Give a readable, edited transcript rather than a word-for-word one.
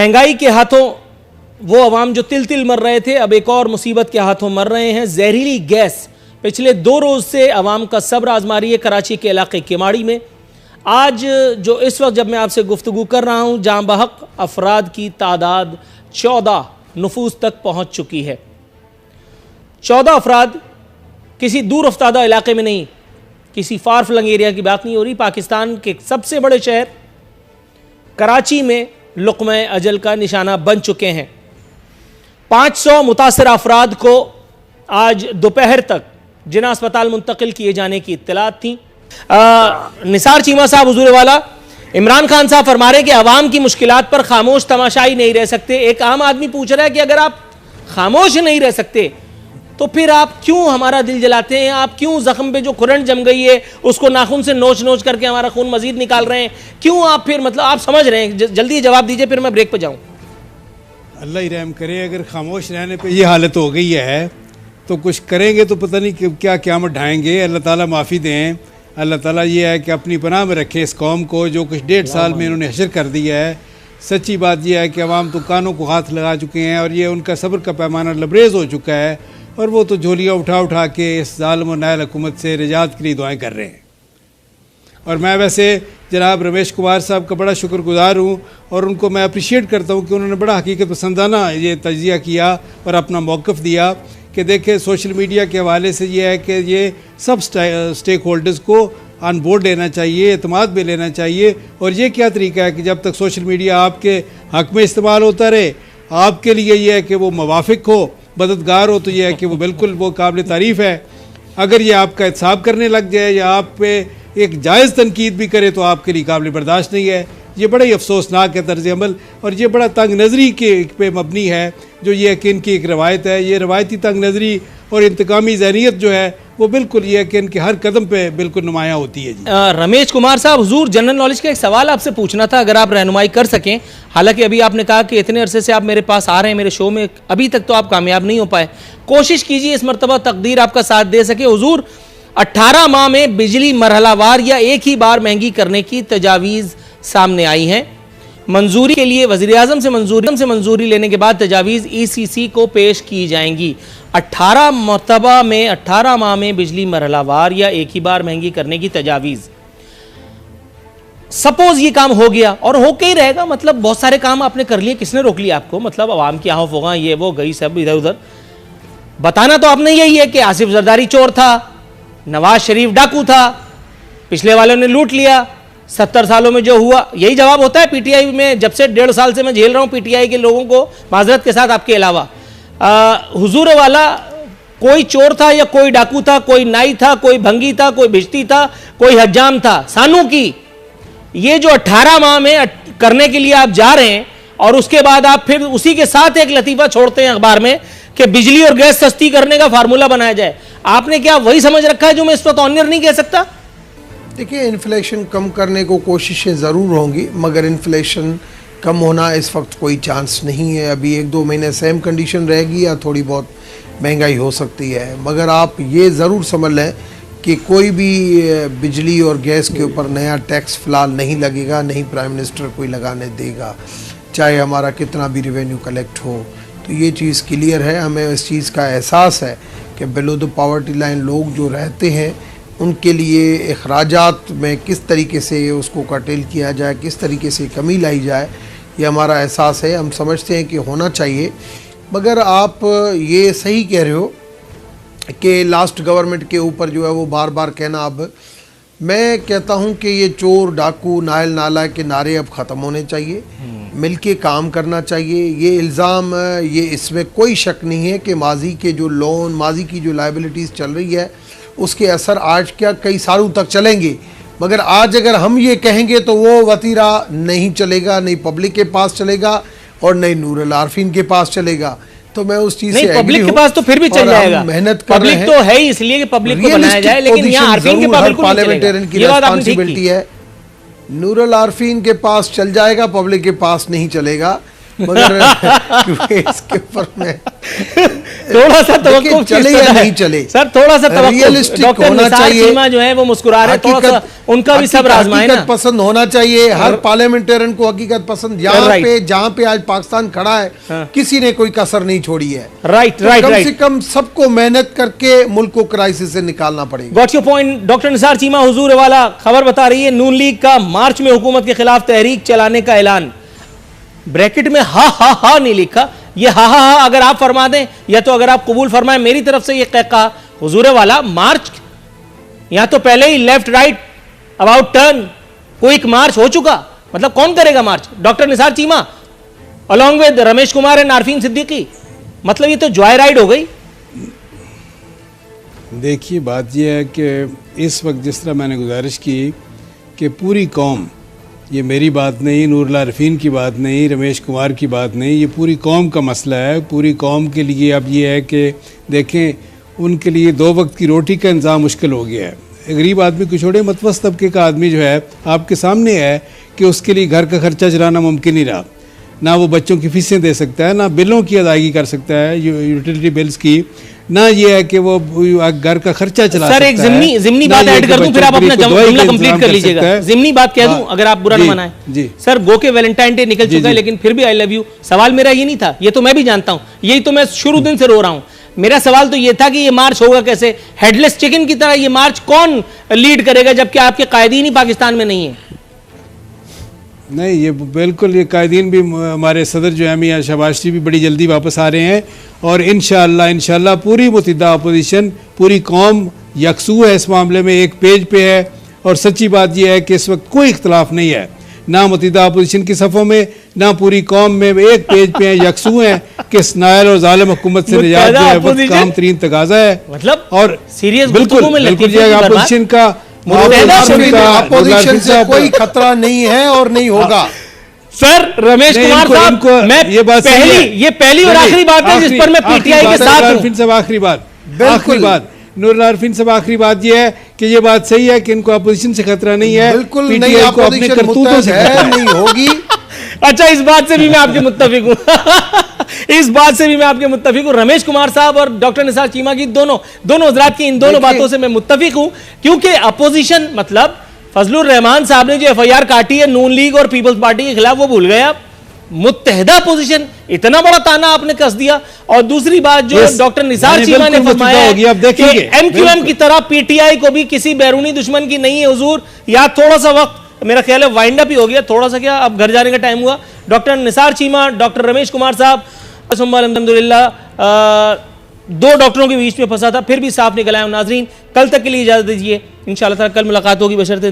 महंगाई के हाथों वो अवाम जो तिल तिल मर रहे थे, अब एक और मुसीबत के हाथों मर रहे हैं। जहरीली गैस पिछले 2 रोज से अवाम का सब्र आजमा रही है। कराची के इलाके केमाड़ी में आज जो इस वक्त जब मैं आपसे गुफ्तगू कर रहा हूं, जाँ बहक अफराद की तादाद 14 नफूस तक पहुंच चुकी है। 14 अफराद किसी दूर अफ्तादा इलाके में नहीं, किसी फार फ्लंग एरिया की बात नहीं हो रही। पाकिस्तान के सबसे बड़े शहर कराची में लुक़्मे अजल का निशाना बन चुके हैं। 500 मुतासर अफराद को आज दोपहर तक जिना अस्पताल मुंतकिल किए जाने की इत्तलात थी। निसार चीमा साहब हुजूर वाला, इमरान खान साहब फरमा रहे कि अवाम की मुश्किलात पर खामोश तमाशाई नहीं रह सकते। एक आम आदमी पूछ रहा है कि अगर आप खामोश नहीं रह सकते तो फिर आप क्यों हमारा दिल जलाते हैं? आप क्यों जख्म पे जो खुरन जम गई है उसको नाखून से नोच नोच करके हमारा खून मजीद निकाल रहे हैं? क्यों आप फिर मतलब आप समझ रहे हैं? जल्दी जवाब दीजिए, फिर मैं ब्रेक पे जाऊं। अल्लाह ही रहम करे। अगर खामोश रहने पे ये हालत हो गई है तो कुछ करेंगे तो पता नहीं क्या क़यामत ढाएंगे। अल्लाह ताला माफ़ी दें। अल्लाह ताला ये है कि अपनी पनाह में रखे इस कौम को जो कुछ 1.5 साल में इन्होंने हशर कर दिया है। सच्ची बात यह है कि अवाम तो कानों को हाथ लगा चुके हैं और ये उनका सब्र का पैमाना लबरेज़ हो चुका है और वो तो झोलियाँ उठा उठा के इस ज़ालिम और नाअहल हुकूमत से निजात के लिए दुआएं कर रहे हैं। और मैं वैसे जनाब रमेश कुमार साहब का बड़ा शुक्रगुजार हूँ और उनको मैं अप्रिशिएट करता हूँ कि उन्होंने बड़ा हकीकत पसंदाना ये तजिया किया और अपना मौक़िफ़ दिया कि देखें सोशल मीडिया के हवाले से ये है कि ये सब स्टेक होल्डर्स को ऑन बोर्ड लेना चाहिए, एतमाद में लेना चाहिए। और ये क्या तरीका है कि जब तक सोशल मीडिया आपके हक़ में इस्तेमाल होता रहे, आपके लिए ये है कि वो मुवाफ़िक हो, मददगार हो, तो ये है कि वो बिल्कुल वो काबिल तारीफ़ है। अगर ये आपका एहतसाब करने लग जाए या आप पे एक जायज़ तनकीद भी करे तो आपके लिए काबिल बर्दाश्त नहीं है। ये बड़ा ही अफसोसनाक है तर्ज़ अमल और ये बड़ा तंग नज़री के पे मबनी है जो ये कि इनकी एक रवायत है। ये रवायती तंग नज़री और इंतकामी ज़हनियत जो है वो बिल्कुल ये है कि इनके हर कदम पे बिल्कुल नुमायाँ होती है। जी रमेश कुमार साहब, हुजूर जनरल नॉलेज का एक सवाल आपसे पूछना था, अगर आप रहनुमाई कर सकें। हालांकि अभी आपने कहा कि इतने अरसे से आप मेरे पास आ रहे हैं मेरे शो में, अभी तक तो आप कामयाब नहीं हो पाए। कोशिश कीजिए इस मरतबा तकदीर आपका साथ दे सके। हुजूर 18 माह में बिजली मरहलावार या एक ही बार महंगी करने की तजावीज़ सामने आई हैं। मंजूरी के लिए वज़ीर आज़म से मंजूरी लेने के बाद तजावीज़ ECC को पेश की जाएंगी। 18 माह में बिजली मरहलावार या एक ही बार महंगी करने की तजावीज़, सपोज ये काम हो गया और होके ही रहेगा, मतलब बहुत सारे काम आपने कर लिए, किसने रोक लिया आपको? मतलब अवाम की आहो फोगा ये वो गई सब इधर उधर। बताना तो आपने यही है कि आसिफ जरदारी चोर था, नवाज शरीफ डाकू था, पिछले वालों ने लूट लिया, 70 सालों में जो हुआ। यही जवाब होता है PTI में। जब से 1.5 साल से मैं झेल रहा हूँ PTI के लोगों को, माजरत के साथ आपके अलावा। हुजूर वाला कोई चोर था या कोई डाकू था, कोई नाई था, कोई भंगी था, कोई भिश्ती था, कोई हज्जाम था, सानू की ये जो 18 माह में करने के लिए आप जा रहे हैं और उसके बाद आप फिर उसी के साथ एक लतीफ़ा छोड़ते हैं अखबार में कि बिजली और गैस सस्ती करने का फार्मूला बनाया जाए। आपने क्या वही समझ रखा है जो मैं इस वक्त ऑनियर नहीं कह सकता? देखिए, इन्फ्लेशन कम करने को कोशिशें ज़रूर होंगी, मगर इन्फ्लेशन कम होना इस वक्त कोई चांस नहीं है। अभी 1-2 महीने सेम कंडीशन रहेगी या थोड़ी बहुत महंगाई हो सकती है। मगर आप ये ज़रूर समझ लें कि कोई भी बिजली और गैस के ऊपर नया टैक्स फ़िलहाल नहीं लगेगा, नहीं प्राइम मिनिस्टर कोई लगाने देगा, चाहे हमारा कितना भी रेवेन्यू कलेक्ट हो। तो ये चीज़ क्लियर है, हमें इस चीज़ का एहसास है कि बिलो द पॉवर्टी लाइन लोग जो रहते हैं उनके लिए अखराजात में किस तरीके से उसको कर्टेल किया जाए, किस तरीके से कमी लाई जाए, ये हमारा एहसास है। हम समझते हैं कि होना चाहिए। मगर आप ये सही कह रहे हो कि लास्ट गवर्नमेंट के ऊपर जो है वो बार बार कहना, अब मैं कहता हूँ कि ये चोर डाकू नायल नाला के नारे अब ख़त्म होने चाहिए, मिलके काम करना चाहिए। ये इल्ज़ाम, ये इसमें कोई शक नहीं है कि माजी के जो लोन, माजी की जो लाइबिलिटीज़ चल रही है उसके असर आज क्या कई सालों तक चलेंगे। मगर आज अगर हम ये कहेंगे तो वो वतीरा नहीं चलेगा, नहीं पब्लिक के पास चलेगा और नहीं नूरुल आरफीन के पास चलेगा। तो मैं उस चीज़ से पब्लिक के पास तो फिर भी चल जाएगा। मेहनत कर पब्लिक तो है ही इसलिए कि पब्लिक को बनाया जाए, लेकिन यहाँ आरफीन के पास बिल्कुल नहीं पार्लियामेंटेरियन की रिस्पांसिबिलिटी है। नूरुल आरफीन के पास चल जाएगा, पब्लिक के पास नहीं चलेगा। मगर इसके ऊपर मैं थोड़ा सा तवक्कुफ चले या नहीं चले सर, थोड़ा सा तवक्कुफ। रियलिस्टिक डॉक्टर होना निसार चाहिए। चीमा जो है वो मुस्कुरा रहे, थोड़ा सा उनका भी सब्र आजमाए ना। हकीकत पसंद होना चाहिए हर पार्लियामेंटेरियन को, हकीकत पसंद। यहाँ पे जहाँ पे आज पाकिस्तान खड़ा है, किसी ने कोई कसर नहीं छोड़ी है। राइट, कम से कम सबको मेहनत करके मुल्क को क्राइसिस से निकालना पड़ेगा। Got your point. Doctor Nisar Cheema, हुजूर वाला खबर बता रही है नून लीग का मार्च में हुकूमत के खिलाफ तहरीक चलाने का ऐलान। ब्रैकेट में हा नहीं लिखा, ये हा अगर आप फरमा दें या तो अगर आप कबूल फरमाएं मेरी तरफ से ये कहा हुजूर वाला मार्च, यहां तो पहले ही left right about turn quick march हो चुका, मतलब कौन करेगा march? Doctor Nisar Cheema along with Ramesh Kumar and Arfeen Siddiqui, मतलब ये तो जॉय राइड हो गई। देखिए बात यह है कि इस वक्त जिस तरह मैंने गुजारिश की कि पूरी कौम, ये मेरी बात नहीं, नूरुल आरिफीन की बात नहीं, रमेश कुमार की बात नहीं, ये पूरी कौम का मसला है। पूरी कौम के लिए अब ये है कि देखें, उनके लिए 2 वक्त की रोटी का इंतज़ाम मुश्किल हो गया है। गरीब आदमी को छोड़े, मतवस्त तबके का आदमी जो है आपके सामने है कि उसके लिए घर का खर्चा चलाना मुमकिन नहीं रहा। ना वो बच्चों की फीसें दे सकता है, ना बिलों की अदायगी कर सकता है, यूटिलिटी बिल्स की, ना ये है कि वो घर का खर्चा चला सकता है। सर एक जिमनी बात ऐड कर दूं, फिर आप अपना जुमला कंप्लीट कर लीजिएगा। जिमनी बात कह दूं अगर आप बुरा न मनाएं। जी सर, गो के वैलेंटाइन डे निकल चुका है, लेकिन फिर भी आई लव यू। सवाल मेरा ये नहीं था, ये तो मैं भी जानता हूं, यही तो मैं शुरू दिन से रो रहा हूं। मेरा सवाल तो ये था कि ये मार्च होगा कैसे? हेडलेस चिकन की तरह ये मार्च कौन लीड करेगा, जबकि आपके कायदीन ही पाकिस्तान में नहीं है? नहीं, ये बिल्कुल, ये कायदीन भी, हमारे सदर जो है मियां शहबाज शरीफ भी बड़ी जल्दी वापस आ रहे हैं और इंशाअल्लाह पूरी मुत्तहिदा अपोजिशन, पूरी कौम यकसू है इस मामले में, एक पेज पे है। और सच्ची बात यह है कि इस वक्त कोई इख्तलाफ नहीं है, ना मुत्तहिदा अपोजिशन की सफ़ों में, ना पूरी कौम में, एक पेज पे हैं, यकसू हैं कि नायल और जालिम हुकूमत से निजात जो है वो काम तरीन तकाजा है। मतलब और सीरियस बिल्कुल अपोजिशन का अपोजिशन से कोई खतरा नहीं है और नहीं होगा। सर रमेश कुमार साहब, मैं ये पहली और आखिरी बात है जिस पर मैं पीटीआई के साथ हूं। आखिरी बात नूरुल आरिफीन साहब, आखिरी बात यह है कि ये बात सही है कि इनको अपोजिशन से खतरा नहीं है, बिल्कुल पीटीआई को अपने करतूतों से नहीं होगी। अच्छा, इस बात से भी मैं आपके मुत्तफिक हूं। इस बात से भी मैं आपके मुत्तफिक हूं। रमेश कुमार साहब और डॉक्टर निसार चीमा की दोनों हजरात की इन दोनों बातों से मैं मुत्तफिक हूं, क्योंकि अपोजिशन मतलब फजलुर रहमान साहब ने जो एफआईआर काटी है नून लीग और पीपल्स पार्टी के खिलाफ, वो भूल गए आप। मुत्तहिदा अपोजिशन, इतना बड़ा ताना आपने कस दिया। और दूसरी बात जो डॉक्टर निसार चीमा ने फरमाया कि एमक्यूएम की तरह पीटीआई को भी किसी बैरूनी दुश्मन की नहीं है हुजूर। या थोड़ा सा वक्त, मेरा ख्याल है वाइंड अप ही हो गया, थोड़ा सा क्या अब घर जाने का टाइम हुआ। डॉक्टर निसार चीमा, डॉक्टर रमेश कुमार साहब, अल्हम्दुलिल्लाह 2 डॉक्टरों के बीच में फंसा था, फिर भी साफ निकल आया। नाजरीन, कल तक के लिए इजाजत दीजिए, इंशाअल्लाह कल मुलाकात होगी बशर्ते